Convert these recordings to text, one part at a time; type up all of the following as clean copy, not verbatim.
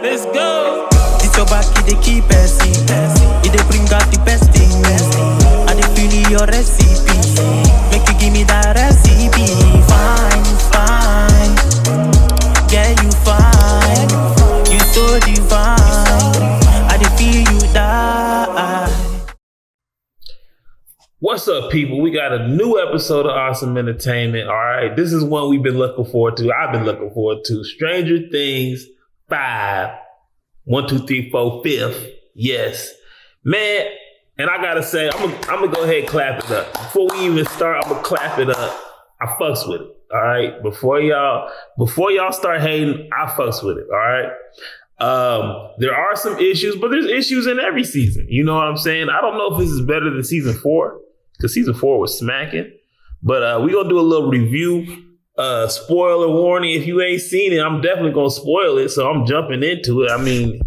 Let's go. It's your back, it dey keep passing. It dey bring out the best in me. I dey feel your recipe. Make you give me that recipe. Fine, fine. Yeah, you fine. You so divine. I dey feel you die. What's up, people? We got a new episode of Awesome Entertainment. All right, this is one we've been looking forward to. I've been looking forward to. Stranger Things 5. 1, 2, 3, 4, 5th. Yes. Man, and I gotta say, I'm gonna go ahead and clap it up. Before we even start, I'm gonna clap it up. I fucks with it. All right. Before y'all start hating, I fucks with it. All right. There are some issues, but there's issues in every season. You know what I'm saying? I don't know if this is better than season 4, because season 4 was smacking. But we're gonna do a little review. Spoiler warning, if you ain't seen it, I'm definitely gonna spoil it, so I'm jumping into it. I mean,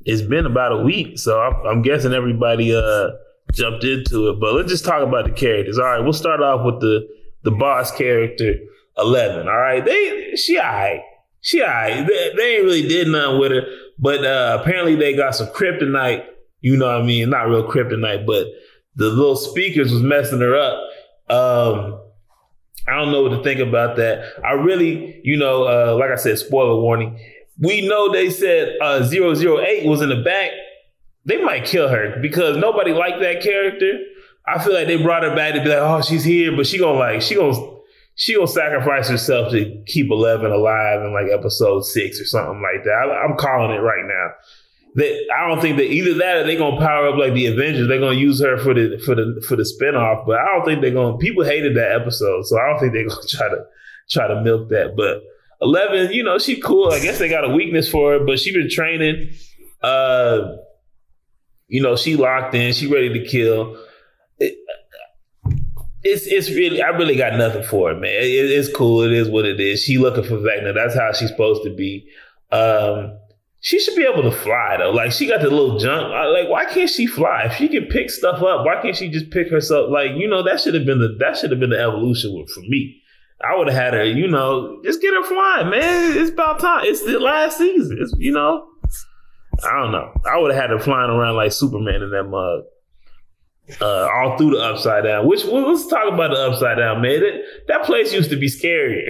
it's been about a week, so I'm guessing everybody jumped into it. But let's just talk about the characters. All right, we'll start off with the boss character, 11. All right, she all right. They ain't really did nothing with her, but apparently they got some kryptonite. You know what I mean? Not real kryptonite, but the little speakers was messing her up. I don't know what to think about that. I really, like I said, spoiler warning. We know they said 008 was in the back. They might kill her because nobody liked that character. I feel like they brought her back to be like, oh, she's here, but she gonna sacrifice herself to keep 11 alive in like episode 6 or something like that. I'm calling it right now. I don't think that either that or they're gonna power up like the Avengers. They're gonna use her for the spinoff, but I don't think they're gonna. People hated that episode, so I don't think they're gonna try to milk that. But 11, she cool. I guess they got a weakness for her, but she been training. She locked in. She ready to kill. It's really, I really got nothing for it, man. It's cool. It is what it is. She looking for Vecna. That's how she's supposed to be. She should be able to fly though. Like she got the little jump. Like why can't she fly? If she can pick stuff up, why can't she just pick herself? Like that should have been the evolution for me. I would have had her. Just get her flying, man. It's about time. It's the last season. It's, I don't know. I would have had her flying around like Superman in that mug. All through the Upside Down. Let's talk about the Upside Down, man. That place used to be scary.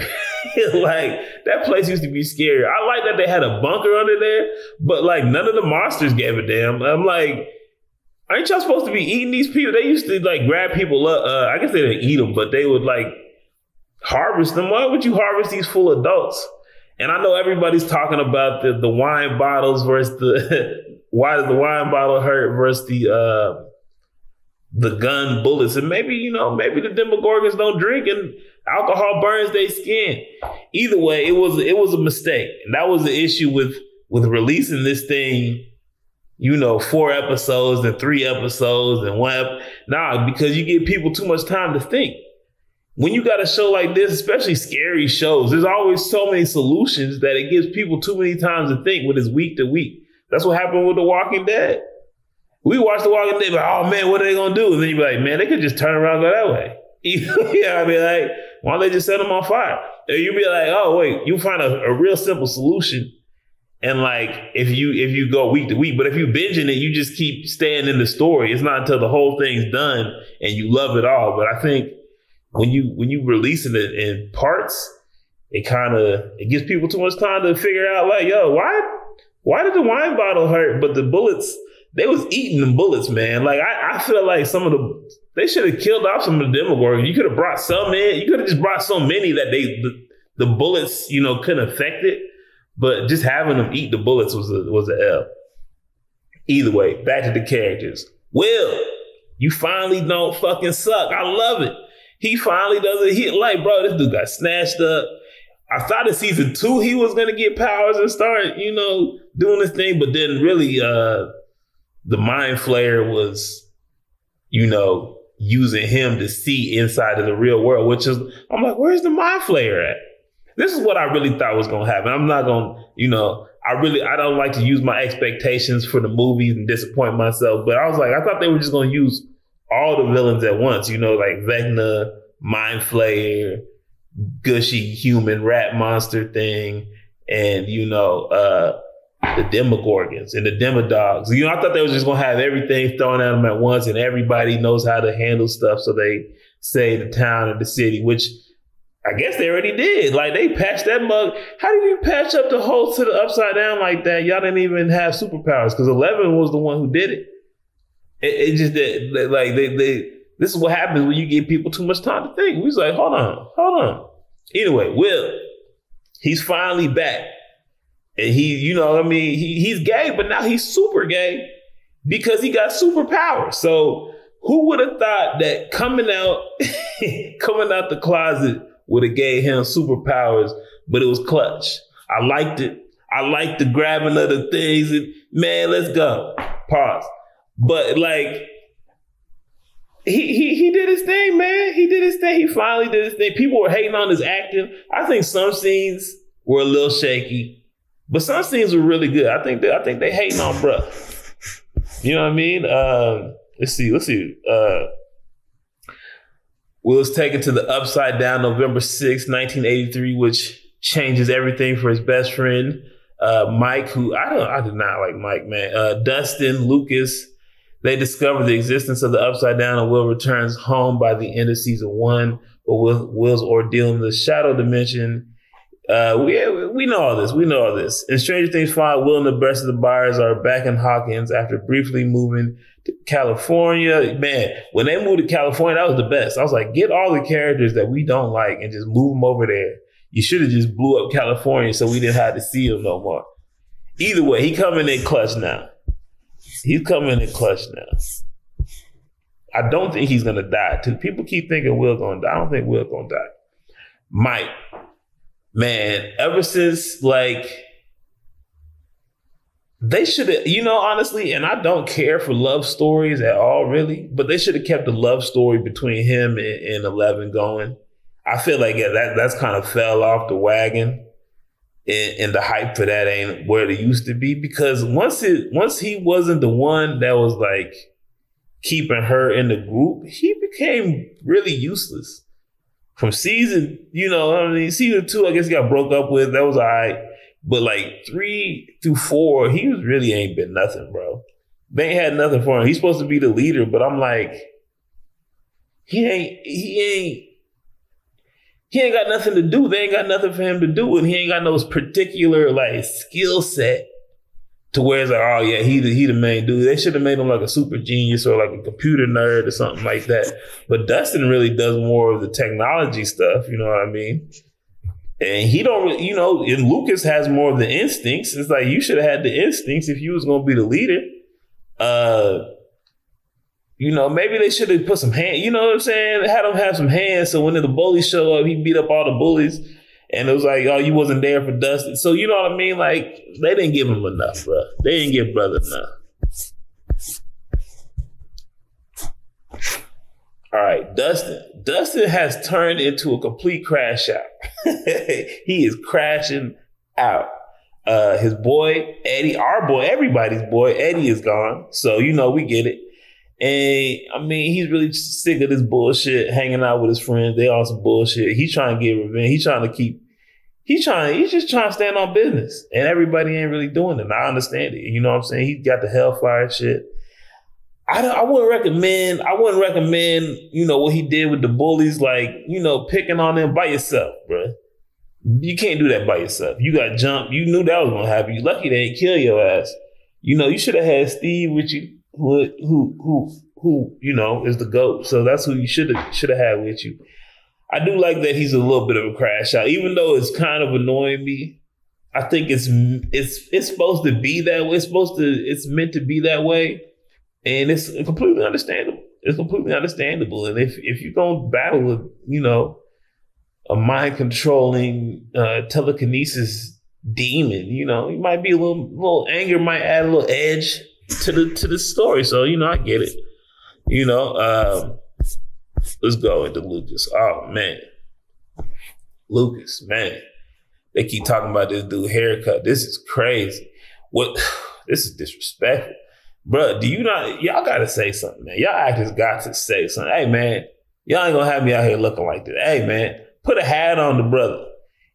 Like that place used to be scary. I like that they had a bunker under there, but like none of the monsters gave a damn. I'm like, ain't y'all supposed to be eating these people? They used to like grab people up. I guess they didn't eat them, but they would like harvest them. Why would you harvest these full adults? And I know everybody's talking about the wine bottles versus why does the wine bottle hurt versus the gun bullets, and maybe the Demogorgons don't drink and alcohol burns their skin. Either way, it was a mistake, and that was the issue with releasing this thing. 4 episodes and 3 episodes and 1. Because you give people too much time to think. When you got a show like this, especially scary shows, there's always so many solutions that it gives people too many times to think when it's week to week. That's what happened with The Walking Dead. We watch The Walking Dead, but oh man, what are they gonna do? And then you be like, man, they could just turn around and go that way. I'd be like, why don't they just set them on fire? And you be like, oh wait, you find a real simple solution. And like, if you go week to week, but if you binging it, you just keep staying in the story. It's not until the whole thing's done and you love it all. But I think when you releasing it in parts, it gives people too much time to figure out like, yo, why did the wine bottle hurt, but the bullets? They was eating them bullets, man. Like I feel like they should have killed off some of the Demogorgons. You could have brought some in. You could have just brought so many that the bullets, couldn't affect it. But just having them eat the bullets was an L. Either way, back to the characters. Will, you finally don't fucking suck. I love it. He finally does it. He like, bro, this dude got snatched up. I thought in season 2 he was gonna get powers and start, doing this thing, but then really the Mind Flayer was, using him to see inside of the real world, which is, I'm like, where's the Mind Flayer at? This is what I really thought was going to happen. I'm not going to, I don't like to use my expectations for the movies and disappoint myself. But I was like, I thought they were just going to use all the villains at once, like Vecna, Mind Flayer, gushy human rat monster thing, and the Demogorgons and the Demodogs. You know, I thought they was just gonna have everything thrown at them at once, and everybody knows how to handle stuff, so they save the town and the city, which I guess they already did. Like, they patched that mug. How did you patch up the hole to the Upside Down like that? Y'all didn't even have superpowers, because 11 was the one who did it. It just did. Like, this is what happens when you give people too much time to think. We was like, hold on. Anyway, Will, he's finally back. And he, you know what I mean? He's gay, but now he's super gay because he got superpowers. So who would have thought that coming out the closet would have gave him superpowers, but it was clutch. I liked it. I liked the grabbing of the things. And, man, let's go. Pause. But like, he did his thing, man. He did his thing. He finally did his thing. People were hating on his acting. I think some scenes were a little shaky, but some scenes were really good. I think they hating on bruh. You know what I mean? Let's see. Will's taken to the Upside Down November 6, 1983, which changes everything for his best friend, Mike, who I did not like Mike, man. Dustin, Lucas, they discover the existence of the Upside Down, and Will returns home by the end of season 1. But Will's ordeal in the shadow dimension. We know all this. In Stranger Things 5, Will and the rest of the Byers are back in Hawkins after briefly moving to California. Man, when they moved to California, that was the best. I was like, get all the characters that we don't like and just move them over there. You should have just blew up California so we didn't have to see him no more. Either way, he coming in clutch now. I don't think he's gonna die too. People keep thinking Will's gonna die. I don't think Will's gonna die. Mike, man, ever since like they should have, you know, honestly, and I don't care for love stories at all, really, but they should have kept the love story between him and 11 going. I feel like that's kind of fell off the wagon, and the hype for that ain't where it used to be, because once he wasn't the one that was like keeping her in the group, he became really useless. From season 2, I guess he got broke up with. That was all right. But like 3 through 4, he really ain't been nothing, bro. They ain't had nothing for him. He's supposed to be the leader, but I'm like, he ain't got nothing to do. They ain't got nothing for him to do, and he ain't got no particular like skill set to where it's like, oh yeah, he the main dude. They should have made him like a super genius or like a computer nerd or something like that. But Dustin really does more of the technology stuff, you know what I mean? And he don't really, you know, and Lucas has more of the instincts. It's like, you should have had the instincts if you was going to be the leader. You know, maybe they should have put some hands, you know what I'm saying? Had him have some hands so when the bullies show up, he beat up all the bullies. And it was like, oh, you wasn't there for Dustin. So, you know what I mean? Like, they didn't give him enough, bro. They didn't give brother enough. All right, Dustin has turned into a complete crash out. He is crashing out. His boy, Eddie, our boy, everybody's boy, Eddie is gone. So, you know, we get it. And I mean, he's really sick of this bullshit, hanging out with his friends. They all some bullshit. He's trying to get revenge. He's just trying to stand on business. And everybody ain't really doing it. And I understand it. You know what I'm saying? He got the hellfire shit. I wouldn't recommend, you know, what he did with the bullies, like, you know, picking on them by yourself, bro. You can't do that by yourself. You got jumped. You knew that was going to happen. You lucky they didn't kill your ass. You know, you should have had Steve with you. Who you know is the GOAT. So that's who you should have had with you. I do like that he's a little bit of a crash out, even though it's kind of annoying me. I think it's supposed to be that way. It's meant to be that way, and it's completely understandable. And if you're gonna battle with, you know, a mind controlling telekinesis demon, you know, you might be a little anger might add a little edge to the story. So, you know, I get it. You know, let's go into Lucas. Oh man. Lucas, man. They keep talking about this dude haircut. This is crazy. This is disrespectful. Bruh, y'all gotta say something, man. Y'all actors got to say something. Hey man, y'all ain't gonna have me out here looking like this. Hey man, put a hat on the brother.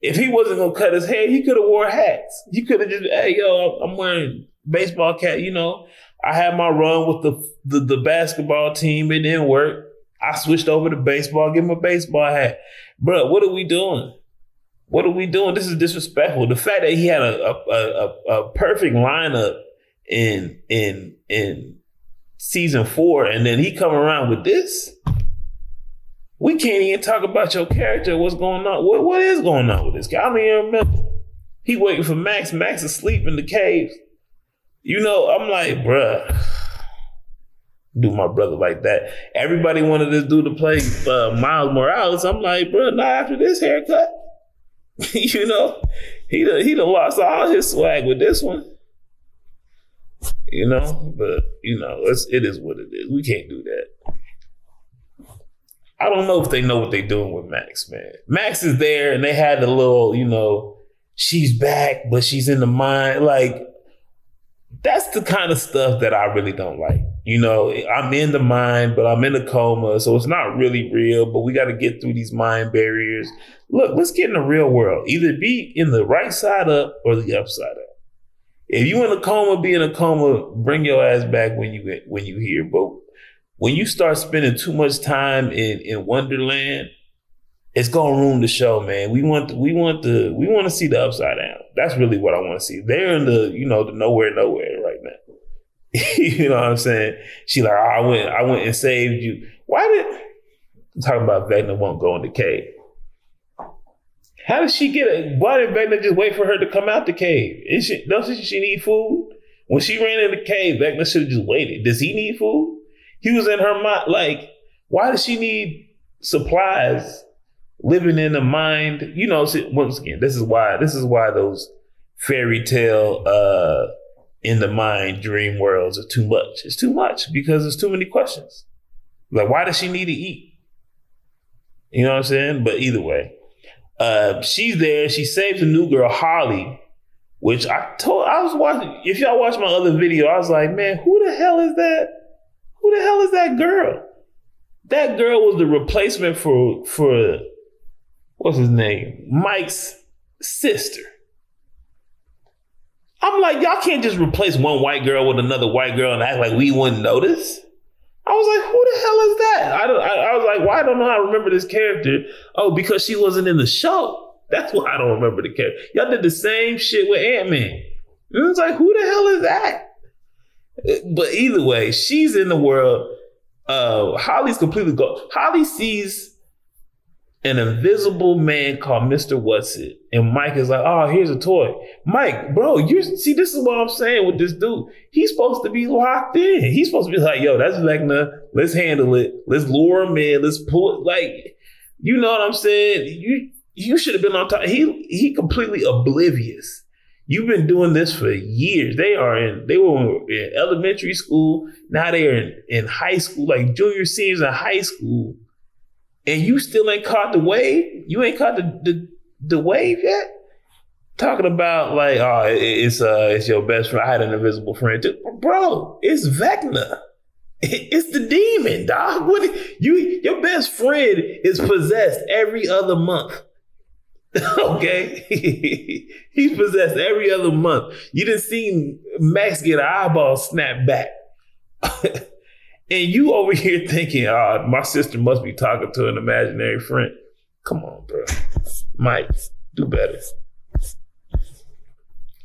If he wasn't gonna cut his hair, he could have wore hats. He could have just, hey, yo, I'm wearing baseball cap. You know, I had my run with the basketball team. It didn't work. I switched over to baseball. Give him a baseball hat, bro. What are we doing? What are we doing? This is disrespectful. The fact that he had a perfect lineup in season 4, and then he come around with this. We can't even talk about your character. What's going on? What is going on with this guy? I don't even remember. He waiting for Max. Max is asleep in the cave. You know, I'm like, bruh, do my brother like that. Everybody wanted this dude to play Miles Morales. I'm like, bruh, not after this haircut. You know, he done lost all his swag with this one. You know, but you know, it is what it is. We can't do that. I don't know if they know what they're doing with Max, man. Max is there, and they had the little, you know, she's back, but she's in the mind. Like, that's the kind of stuff that I really don't like. You know, I'm in the mind, but I'm in a coma, so it's not really real, but we got to get through these mind barriers. Look, let's get in the real world. Either be in the right side up or the upside up. If you in a coma, be in a coma, bring your ass back when you here. But when you start spending too much time in Wonderland, it's gonna ruin the show, man. We want to see the upside down. That's really what I want to see. They're in the, you know, the nowhere right now. You know what I'm saying? She like, oh, I went and saved you. I'm talking about Vecna won't go in the cave. How did she get it? Why did Vecna just wait for her to come out the cave? Doesn't she need food? When she ran in the cave, Vecna should have just waited. Does he need food? He was in her mind. Like, why does she need supplies? Living in the mind, you know. Once again, this is why those fairy tale in the mind dream worlds are too much. It's too much because there's too many questions. Like, why does she need to eat? You know what I'm saying? But either way, she's there. She saves a new girl, Holly, which I was watching. If y'all watch my other video, I was like, man, who the hell is that? Who the hell is that girl? That girl was the replacement for what's his name? Mike's sister. I'm like, y'all can't just replace one white girl with another white girl and act like we wouldn't notice. I was like, who the hell is that? I was like, why I don't know how to remember this character? Oh, because she wasn't in the show. That's why I don't remember the character. Y'all did the same shit with Ant-Man. It was like, who the hell is that? But either way, she's in the world. Holly's completely gone. Holly sees an invisible man called Mr. What's-It. And Mike is like, oh, here's a toy. Mike, bro, this is what I'm saying with this dude. He's supposed to be locked in. He's supposed to be like, yo, that's Vecna. Let's handle it. Let's lure him in. Let's pull it. Like, you know what I'm saying? You should have been on top. He completely oblivious. You've been doing this for years. They were in elementary school. Now they are in high school, like junior seniors in high school. And you still ain't caught the wave? You ain't caught the wave yet? Talking about like, oh, it's your best friend. I had an invisible friend too. Bro, it's Vecna. It's the demon, dog. Your best friend is possessed every other month. Okay? He's possessed every other month. You done seen Max get an eyeball snapped back. And you over here thinking, oh, my sister must be talking to an imaginary friend. Come on, bro. Mike, do better.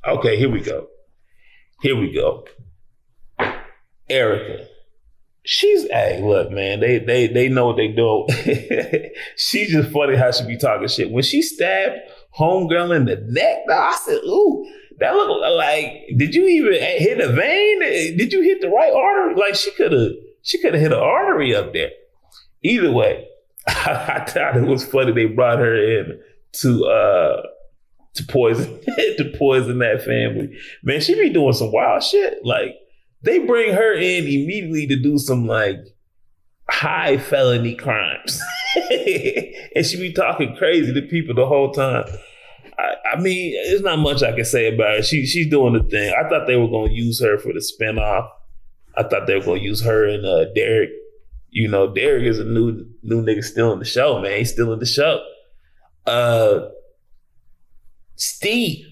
Okay, here we go. Erica. Hey, look, man, they know what they do. She's just funny how she be talking shit. When she stabbed homegirl in the neck, I said, ooh, that look like, did you even hit a vein? Did you hit the right artery? Like she could have hit an artery up there. Either way, I thought it was funny they brought her in to poison that family. Man, she be doing some wild shit. Like, they bring her in immediately to do some like high felony crimes. And she be talking crazy to people the whole time. I mean, there's not much I can say about her. She's doing the thing. I thought they were going to use her for the spinoff. I thought they were going to use her and Derek. You know, Derek is a new nigga still in the show, man. He's still in the show. Steve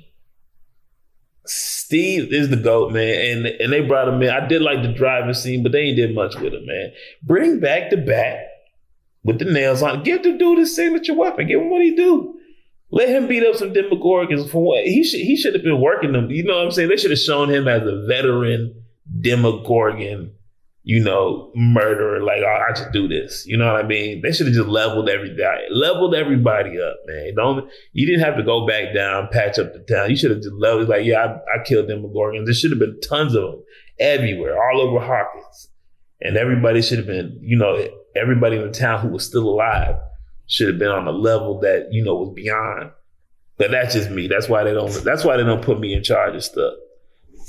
is the GOAT, man. And they brought him in. I did like the driving scene, but they ain't did much with him, man. Bring back the bat with the nails on. Give the dude his signature weapon. Give him what he do. Let him beat up some Demogorgons for what he should have been working them. You know what I'm saying? They should have shown him as a veteran Demogorgon, murderer. Like, oh, I just do this. You know what I mean? They should have just leveled everybody up, man. You didn't have to go back down, patch up the town. You should have just leveled. Like, yeah, I killed Demogorgons. There should have been tons of them everywhere, all over Hawkins, and everybody should have been. Everybody in the town who was still alive should have been on a level that was beyond. But that's just me. That's why they don't put me in charge of stuff.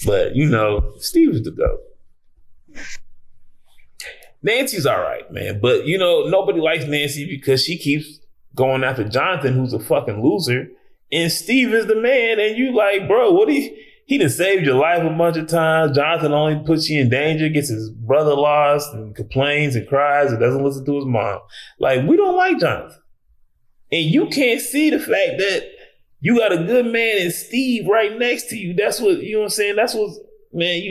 But Steve is the GOAT. Nancy's all right, man. But nobody likes Nancy because she keeps going after Jonathan, who's a fucking loser. And Steve is the man. And you like, bro, he done saved your life a bunch of times. Jonathan only puts you in danger, gets his brother lost and complains and cries and doesn't listen to his mom. Like, we don't like Jonathan. And you can't see the fact that you got a good man in Steve right next to you. That's what, you know what I'm saying? That's what, man,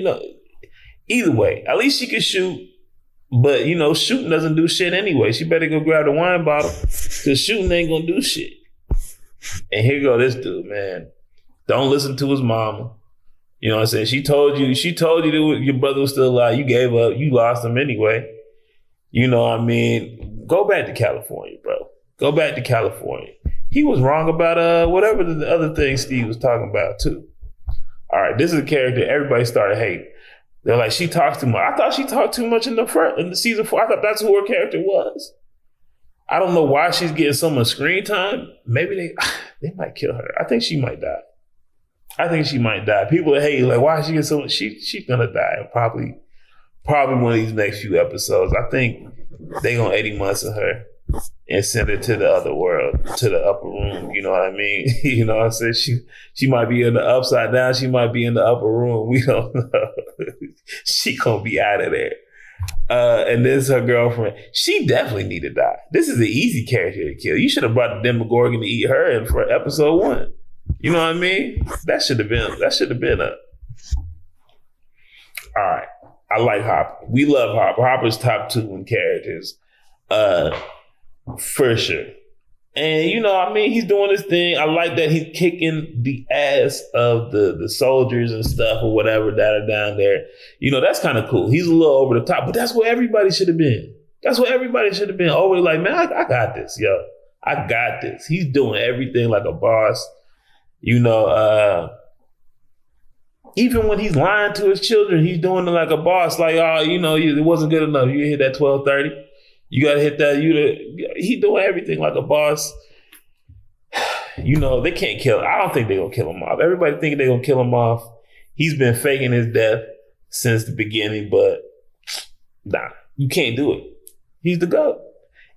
either way, at least she can shoot. But, shooting doesn't do shit anyway. She better go grab the wine bottle because shooting ain't going to do shit. And here go this dude, man. Don't listen to his mama. You know what I'm saying? She told you that your brother was still alive. You gave up. You lost him anyway. You know what I mean? Go back to California, bro. Go back to California. He was wrong about whatever the other thing Steve was talking about too. All right, this is a character everybody started hating. They're like, she talks too much. I thought she talked too much in the season 4. I thought that's who her character was. I don't know why she's getting so much screen time. Maybe they might kill her. I think she might die. People are hating, like, why is she getting so much? She's gonna die. Probably one of these next few episodes. I think they're gonna 80 months of her and send her to the other world, to the upper room. You know what I mean? You know what I'm saying? She might be in the upside down. She might be in the upper room. We don't know. She gonna be out of there. And this is her girlfriend. She definitely need to die. This is an easy character to kill. You should have brought the Demogorgon to eat her in for episode 1. You know what I mean? That should have been a. All right. I like Hopper. We love Hopper. Hopper's top 2 in characters. For sure. And he's doing this thing. I like that he's kicking the ass of the soldiers and stuff or whatever that are down there. That's kind of cool. He's a little over the top, but that's where everybody should have been. Over like, man, I got this, yo. I got this. He's doing everything like a boss. Even when he's lying to his children, he's doing it like a boss. Like, oh, it wasn't good enough. You hit that 12:30. You got to hit that. He doing everything like a boss. They can't kill him. I don't think they're going to kill him off. Everybody thinking they're going to kill him off. He's been faking his death since the beginning, but nah, you can't do it. He's the GOAT.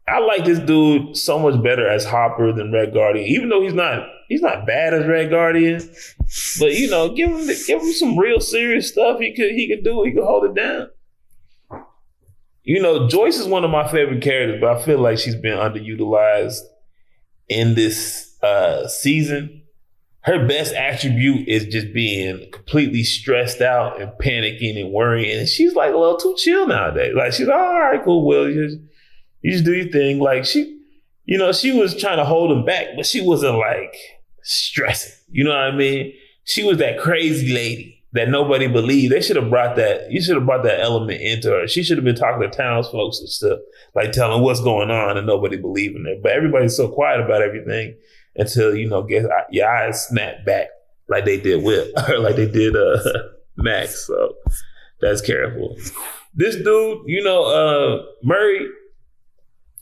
I like this dude so much better as Hopper than Red Guardian, even though he's not bad as Red Guardian. But give him some real serious stuff. He could do. He could hold it down. Joyce is one of my favorite characters, but I feel like she's been underutilized in this season. Her best attribute is just being completely stressed out and panicking and worrying. And she's like a little too chill nowadays. Like, she's like, all right, cool, Will. You just do your thing. Like, she was trying to hold him back, but she wasn't like stressing. You know what I mean? She was that crazy lady that nobody believed. They should have brought that. You should have brought that element into her. She should have been talking to townsfolk and stuff, like telling what's going on, and nobody believing it. But everybody's so quiet about everything until get your eyes snap back like they did Will, or like they did Max. So that's careful. This dude, Murray,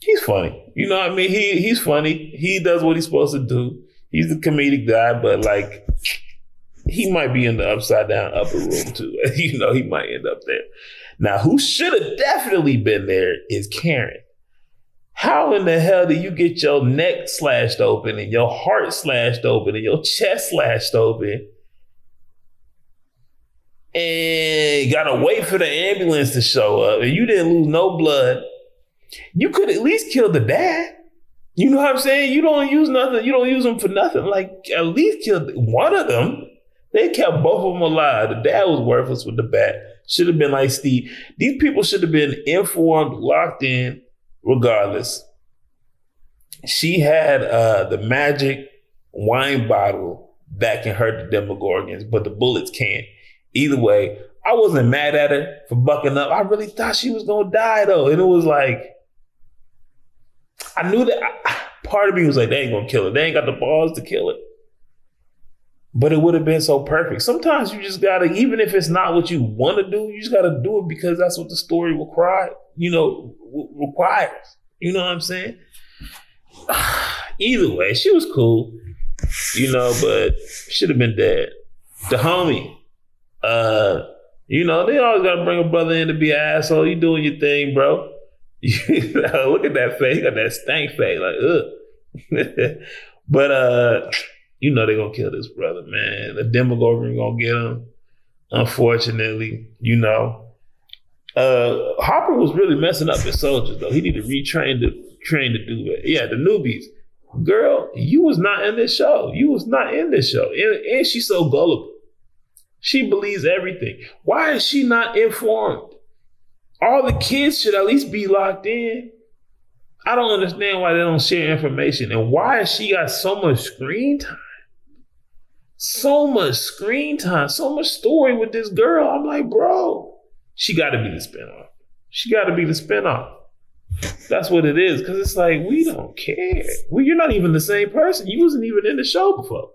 he's funny. You know what I mean? He's funny. He does what he's supposed to do. He's the comedic guy, but like, he might be in the upside down upper room too. He might end up there. Now, who should have definitely been there is Karen. How in the hell do you get your neck slashed open and your heart slashed open and your chest slashed open and gotta wait for the ambulance to show up and you didn't lose no blood? You could at least kill the dad. You know what I'm saying? You don't use nothing. You don't use them for nothing. Like, at least kill one of them. They kept both of them alive. The dad was worthless with the bat. Should have been like Steve. These people should have been informed, locked in, regardless. She had the magic wine bottle that can hurt the Demogorgons, but the bullets can't. Either way, I wasn't mad at her for bucking up. I really thought she was going to die, though. And it was like, I knew that. Part of me was like, they ain't going to kill her. They ain't got the balls to kill it. But it would have been so perfect. Sometimes you just got to, even if it's not what you want to do, you just got to do it because that's what the story requires. You know what I'm saying? Either way, she was cool, but should have been dead. The homie, they always got to bring a brother in to be an asshole. You doing your thing, bro. Look at that face. He got that stank face. Like, ugh. But, they're going to kill this brother, man. The Demogorgon going to get him, unfortunately, Hopper was really messing up his soldiers, though. He needed to retrain to do that. Yeah, the newbies. Girl, you was not in this show. And she's so gullible. She believes everything. Why is she not informed? All the kids should at least be locked in. I don't understand why they don't share information. And why has she got so much screen time? So much story with this girl. I'm like, bro, she got to be the spinoff. That's what it is. Because it's like, we don't care. You're not even the same person. You wasn't even in the show before.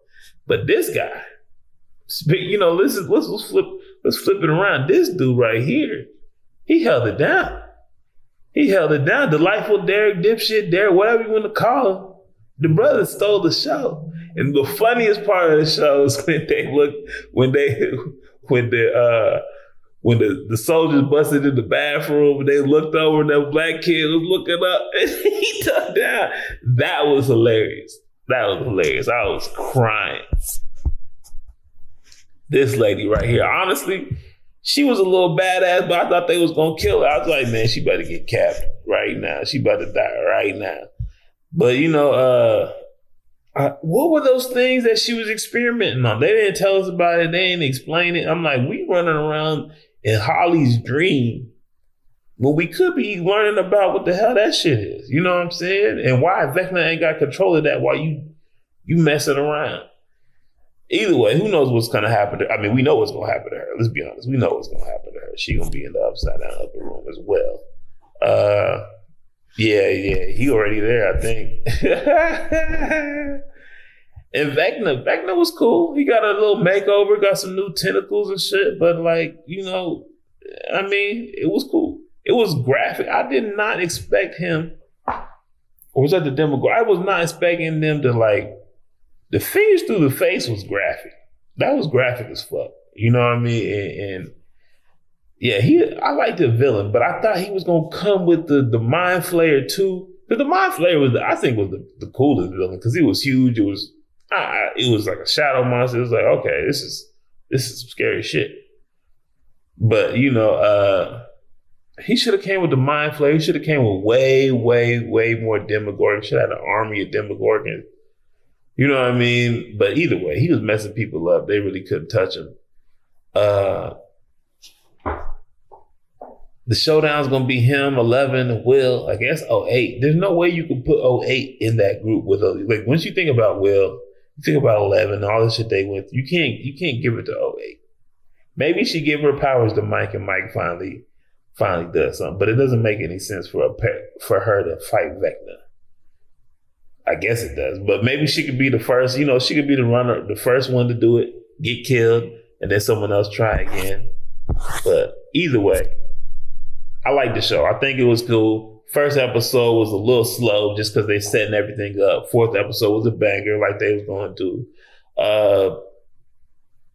But this guy, let's flip it around. This dude right here, he held it down. Delightful Derek, dipshit Derek, whatever you want to call him. The brother stole the show. And the funniest part of the show is when the soldiers busted in the bathroom and they looked over and that black kid was looking up and he took down. That was hilarious. I was crying. This lady right here, honestly, she was a little badass, but I thought they was going to kill her. I was like, man, she better get capped right now. She better die right now. But, what were those things that she was experimenting on? They didn't tell us about it. They didn't explain it. I'm like, we running around in Holly's dream when we could be learning about what the hell that shit is. You know what I'm saying? And why Vecna ain't got control of that while you messing around. Either way, who knows what's going to happen to her? I mean, we know what's going to happen to her. Let's be honest. We know what's going to happen to her. She's going to be in the upside down upper room as well. Yeah, he already there, I think. And Vecna was cool. He got a little makeover, got some new tentacles and shit. But it was cool. It was graphic. I did not expect him, or was that the Demogorgon? I was not expecting them to the fingers through the face was graphic. That was graphic as fuck. You know what I mean? And yeah, I liked the villain, but I thought he was gonna come with the Mind Flayer too. Because the Mind Flayer was the coolest villain because he was huge. It was like a shadow monster. It was like, okay, this is some scary shit. But he should have came with the Mind Flayer. He should have came with way, way, way more Demogorgon. Should have had an army of Demogorgon. You know what I mean? But either way, he was messing people up. They really couldn't touch him. The showdown's going to be him, 11, Will, I guess 08. There's no way you could put 08 in that group with once you think about Will, you think about 11, all the shit they went through. You can't give it to 08. Maybe she give her powers to Mike and Mike finally does something, but it doesn't make any sense for her to fight Vecna. I guess it does, but maybe she could be the first, she could be the runner, the first one to do it, get killed, and then someone else try again. But either way, I like the show. I think it was cool. First episode was a little slow just because they setting everything up. Fourth episode was a banger like they was going to.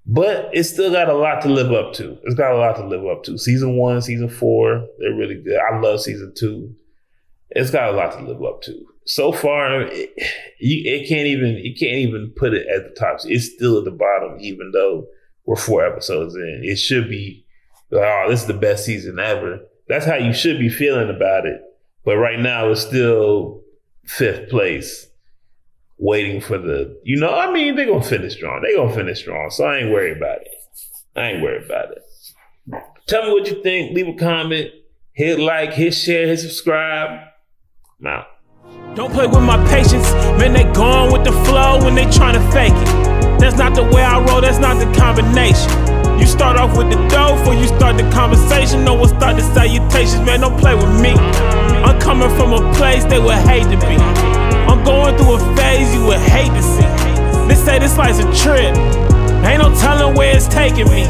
But it still got a lot to live up to. Season 1, season 4, they're really good. I love season 2. It's got a lot to live up to. So far, it can't even put it at the top. It's still at the bottom, even though we're 4 episodes in. It should be, this is the best season ever. That's how you should be feeling about it. But right now, it's still fifth place, waiting for the, they're going to finish strong. So I ain't worried about it. Tell me what you think. Leave a comment. Hit like, hit share, hit subscribe. I'm out. Don't play with my patience. Man, they gone with the flow when they tryna fake it. That's not the way I roll, that's not the combination. You start off with the dough before you start the conversation. No one start the salutations, man, don't play with me. I'm coming from a place they would hate to be. I'm going through a phase you would hate to see. They say this life's a trip. Ain't no telling where it's taking me.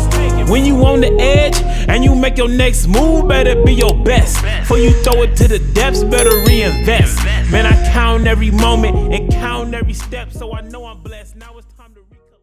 When you on the edge and you make your next move, better be your best. Before you throw it to the depths, better reinvest. Man, I count every moment and count every step, so I know I'm blessed.